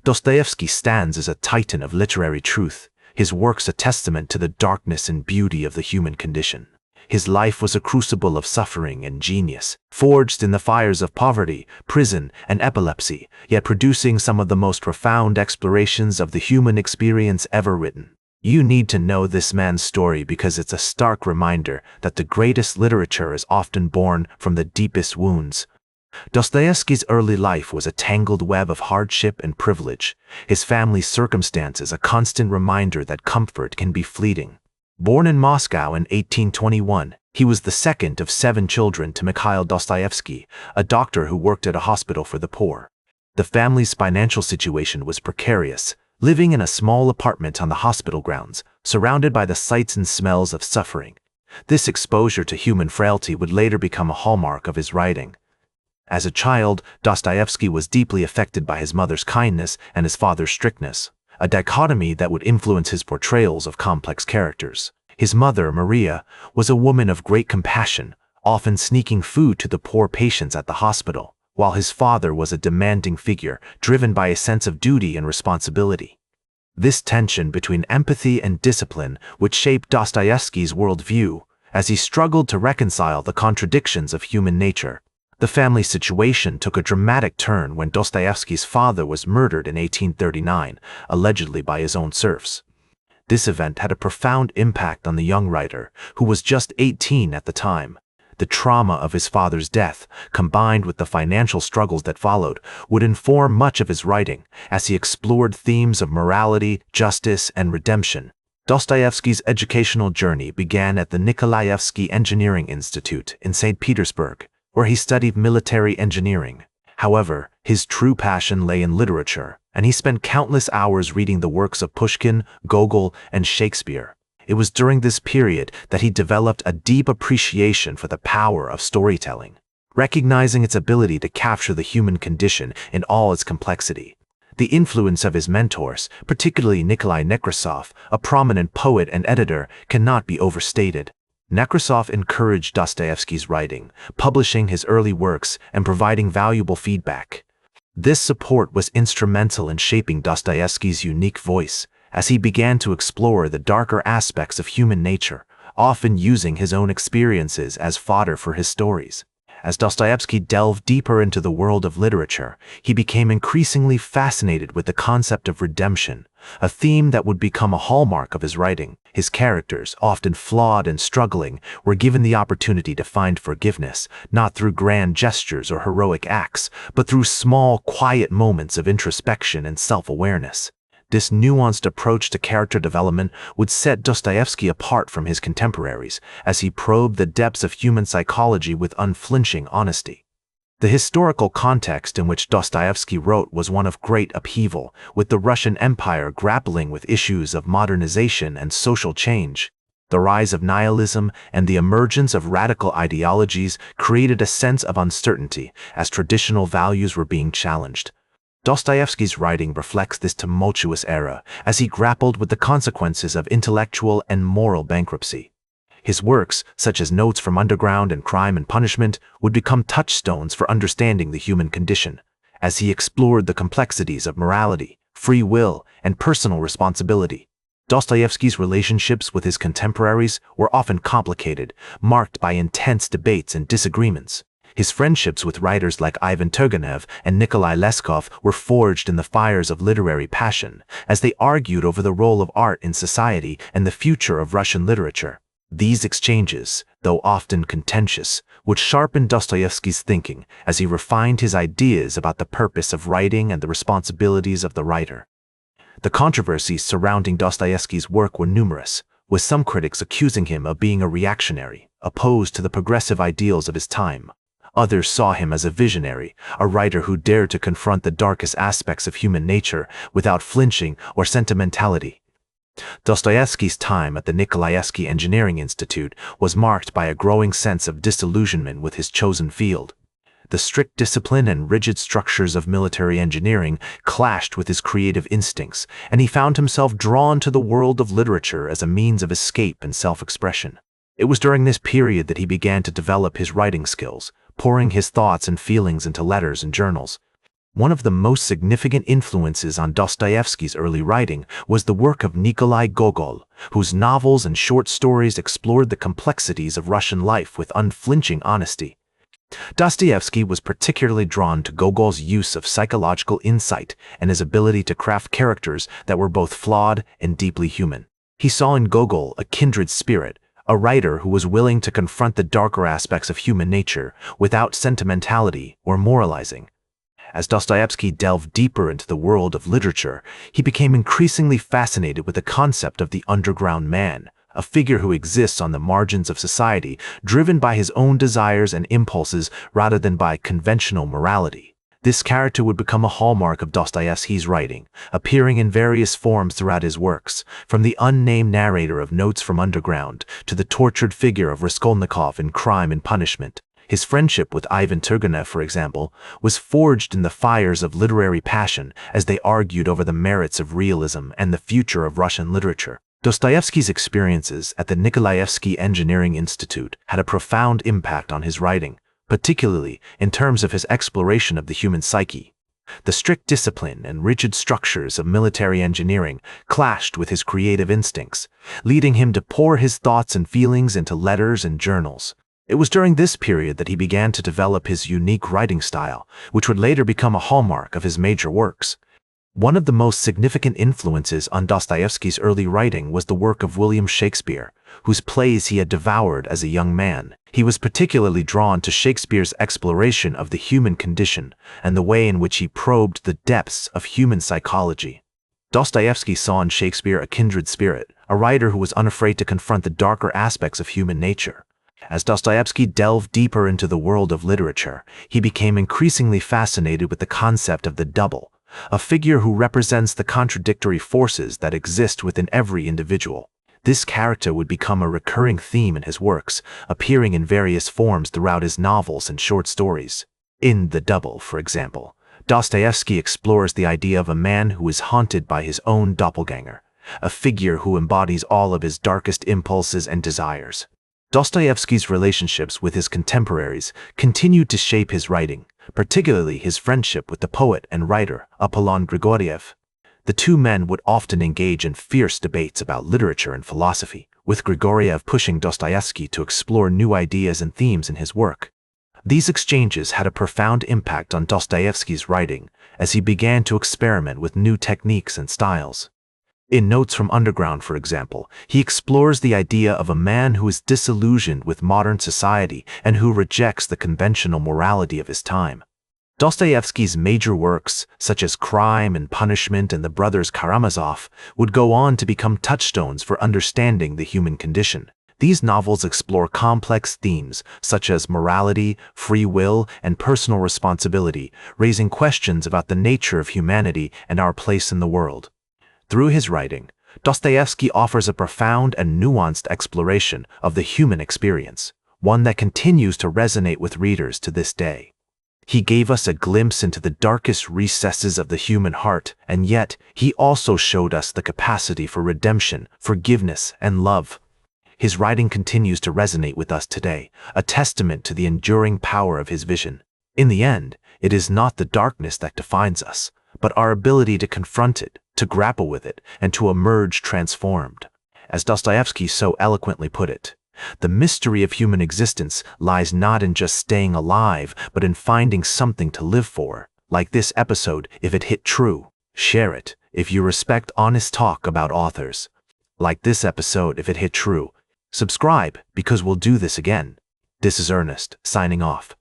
Dostoevsky stands as a titan of literary truth, his works a testament to the darkness and beauty of the human condition. His life was a crucible of suffering and genius, forged in the fires of poverty, prison, and epilepsy, yet producing some of the most profound explorations of the human experience ever written. You need to know this man's story because it's a stark reminder that the greatest literature is often born from the deepest wounds. Dostoevsky's early life was a tangled web of hardship and privilege, his family's circumstances a constant reminder that comfort can be fleeting. Born in Moscow in 1821, he was the second of 7 children to Mikhail Dostoevsky, a doctor who worked at a hospital for the poor. The family's financial situation was precarious, living in a small apartment on the hospital grounds, surrounded by the sights and smells of suffering. This exposure to human frailty would later become a hallmark of his writing. As a child, Dostoevsky was deeply affected by his mother's kindness and his father's strictness, a dichotomy that would influence his portrayals of complex characters. His mother, Maria, was a woman of great compassion, often sneaking food to the poor patients at the hospital, while his father was a demanding figure, driven by a sense of duty and responsibility. This tension between empathy and discipline would shape Dostoevsky's worldview as he struggled to reconcile the contradictions of human nature. The family situation took a dramatic turn when Dostoevsky's father was murdered in 1839, allegedly by his own serfs. This event had a profound impact on the young writer, who was just 18 at the time. The trauma of his father's death, combined with the financial struggles that followed, would inform much of his writing as he explored themes of morality, justice, and redemption. Dostoevsky's educational journey began at the Nikolaevsky Engineering Institute in St. Petersburg, where he studied military engineering. However, his true passion lay in literature, and he spent countless hours reading the works of Pushkin, Gogol, and Shakespeare. It was during this period that he developed a deep appreciation for the power of storytelling, recognizing its ability to capture the human condition in all its complexity. The influence of his mentors, particularly Nikolai Nekrasov, a prominent poet and editor, cannot be overstated. Nekrasov encouraged Dostoevsky's writing, publishing his early works and providing valuable feedback. This support was instrumental in shaping Dostoevsky's unique voice as he began to explore the darker aspects of human nature, often using his own experiences as fodder for his stories. As Dostoevsky delved deeper into the world of literature, he became increasingly fascinated with the concept of redemption, a theme that would become a hallmark of his writing. His characters, often flawed and struggling, were given the opportunity to find forgiveness, not through grand gestures or heroic acts, but through small, quiet moments of introspection and self-awareness. This nuanced approach to character development would set Dostoevsky apart from his contemporaries as he probed the depths of human psychology with unflinching honesty. The historical context in which Dostoevsky wrote was one of great upheaval, with the Russian Empire grappling with issues of modernization and social change. The rise of nihilism and the emergence of radical ideologies created a sense of uncertainty as traditional values were being challenged. Dostoevsky's writing reflects this tumultuous era as he grappled with the consequences of intellectual and moral bankruptcy. His works, such as Notes from Underground and Crime and Punishment, would become touchstones for understanding the human condition, as he explored the complexities of morality, free will, and personal responsibility. Dostoevsky's relationships with his contemporaries were often complicated, marked by intense debates and disagreements. His friendships with writers like Ivan Turgenev and Nikolai Leskov were forged in the fires of literary passion, as they argued over the role of art in society and the future of Russian literature. These exchanges, though often contentious, would sharpen Dostoevsky's thinking as he refined his ideas about the purpose of writing and the responsibilities of the writer. The controversies surrounding Dostoevsky's work were numerous, with some critics accusing him of being a reactionary, opposed to the progressive ideals of his time. Others saw him as a visionary, a writer who dared to confront the darkest aspects of human nature without flinching or sentimentality. Dostoevsky's time at the Nikolaevsky Engineering Institute was marked by a growing sense of disillusionment with his chosen field. The strict discipline and rigid structures of military engineering clashed with his creative instincts, and he found himself drawn to the world of literature as a means of escape and self-expression. It was during this period that he began to develop his writing skills, pouring his thoughts and feelings into letters and journals. One of the most significant influences on Dostoevsky's early writing was the work of Nikolai Gogol, whose novels and short stories explored the complexities of Russian life with unflinching honesty. Dostoevsky was particularly drawn to Gogol's use of psychological insight and his ability to craft characters that were both flawed and deeply human. He saw in Gogol a kindred spirit, a writer who was willing to confront the darker aspects of human nature without sentimentality or moralizing. As Dostoevsky delved deeper into the world of literature, he became increasingly fascinated with the concept of the underground man, a figure who exists on the margins of society, driven by his own desires and impulses rather than by conventional morality. This character would become a hallmark of Dostoevsky's writing, appearing in various forms throughout his works, from the unnamed narrator of Notes from Underground to the tortured figure of Raskolnikov in Crime and Punishment. His friendship with Ivan Turgenev, for example, was forged in the fires of literary passion as they argued over the merits of realism and the future of Russian literature. Dostoevsky's experiences at the Nikolaevsky Engineering Institute had a profound impact on his writing, particularly in terms of his exploration of the human psyche. The strict discipline and rigid structures of military engineering clashed with his creative instincts, leading him to pour his thoughts and feelings into letters and journals. It was during this period that he began to develop his unique writing style, which would later become a hallmark of his major works. One of the most significant influences on Dostoevsky's early writing was the work of William Shakespeare, whose plays he had devoured as a young man. He was particularly drawn to Shakespeare's exploration of the human condition and the way in which he probed the depths of human psychology. Dostoevsky saw in Shakespeare a kindred spirit, a writer who was unafraid to confront the darker aspects of human nature. As Dostoevsky delved deeper into the world of literature, he became increasingly fascinated with the concept of the double, a figure who represents the contradictory forces that exist within every individual. This character would become a recurring theme in his works, appearing in various forms throughout his novels and short stories. In The Double, for example, Dostoevsky explores the idea of a man who is haunted by his own doppelganger, a figure who embodies all of his darkest impulses and desires. Dostoevsky's relationships with his contemporaries continued to shape his writing, particularly his friendship with the poet and writer Apollon Grigoriev. The two men would often engage in fierce debates about literature and philosophy, with Grigoriev pushing Dostoevsky to explore new ideas and themes in his work. These exchanges had a profound impact on Dostoevsky's writing as he began to experiment with new techniques and styles. In Notes from Underground, for example, he explores the idea of a man who is disillusioned with modern society and who rejects the conventional morality of his time. Dostoevsky's major works, such as Crime and Punishment and the brothers Karamazov, would go on to become touchstones for understanding the human condition. These novels explore complex themes such as morality, free will, and personal responsibility, raising questions about the nature of humanity and our place in the world. Through his writing, Dostoevsky offers a profound and nuanced exploration of the human experience, one that continues to resonate with readers to this day. He gave us a glimpse into the darkest recesses of the human heart, and yet he also showed us the capacity for redemption, forgiveness, and love. His writing continues to resonate with us today, a testament to the enduring power of his vision. In the end, it is not the darkness that defines us, but our ability to confront it, to grapple with it, and to emerge transformed. As Dostoevsky so eloquently put it, the mystery of human existence lies not in just staying alive, but in finding something to live for. Like this episode, if it hit true, share it if you respect honest talk about authors. Like this episode, if it hit true, subscribe because we'll do this again. This is Ernest, signing off.